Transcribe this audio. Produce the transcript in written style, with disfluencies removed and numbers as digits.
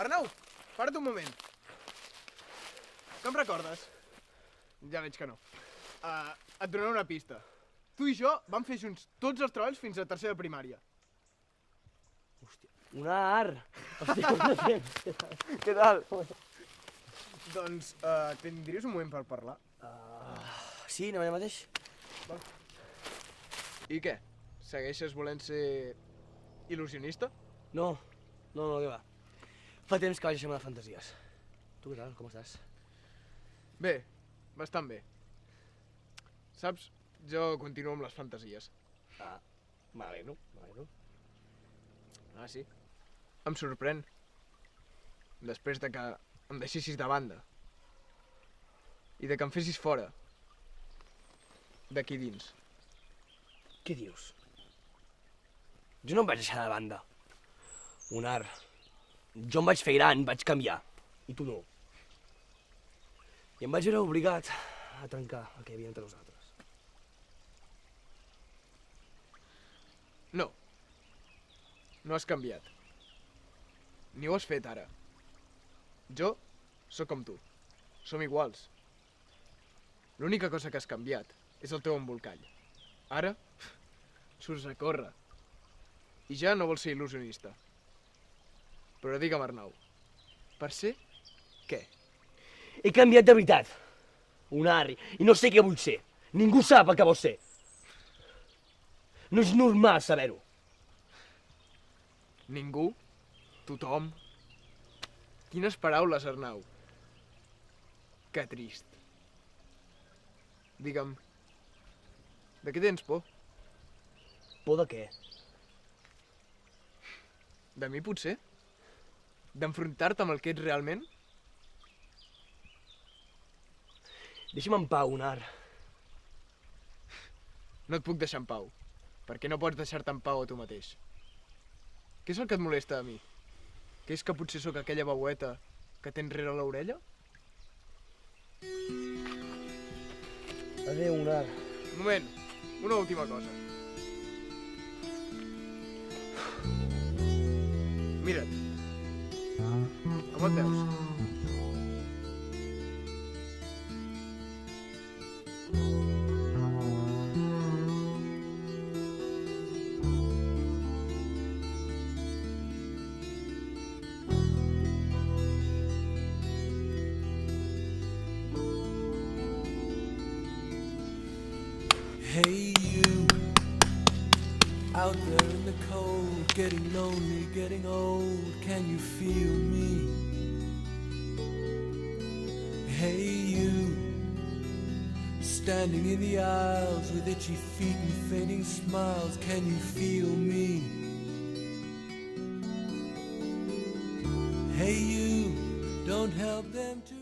Arnau, para't un moment. Que em recordes? Ja veig que no. Et donaré una pista. Tu i jo vam fer junts tots els treballs fins a tercera de primària. Hòstia, un art! Hòstia, quant de temps! Què tal? Doncs, tindries un moment per parlar? Sí, anem allà mateix? I què? Segueixes volent ser il·lusionista? No, què va. Fa temps que vaig deixar-me de fantasies. Tu què tal, com estàs? Bé, bastant bé. Saps, jo continuo amb les fantasies. M'alegro. Ah, sí? Em sorprèn. Després de que em deixessis de banda. I de que em fessis fora. D'aquí dins. Què dius? Jo no em vaig deixar de banda. Un art. Jo em vaig fer gran, vaig canviar. I tu no. I em vaig veure obligat a trencar el que hi havia entre nosaltres. No. No has canviat. Ni ho has fet ara. Jo sóc com tu. Som iguals. L'única cosa que has canviat és el teu embolcall. Ara surts a córrer. I ja no vols ser il·lusionista. Però digue'm, Arnau, per ser què? He canviat de veritat. Un art. I no sé què vull ser. Ningú sap el que vol ser. No és normal saber-ho. Ningú? Tothom? Quines paraules, Arnau. Que trist. Digue'm, de què tens por? Por de què? De mi, potser? D'enfrontar-te amb el que ets realment? Deixa'm en pau, un art. No et puc deixar en pau, perquè no pots deixar-te en pau a tu mateix. Què és el que et molesta a mi? Que és que potser sóc aquella veueta que tens rere l'orella? Adéu, un art. Un moment, una última cosa. Mira't. Com et veus? Hey you, out there in the cold, getting lonely, getting old, can you feel me? Hey you, standing in the aisles with itchy feet and fainting smiles, can you feel me? Hey you, don't help them to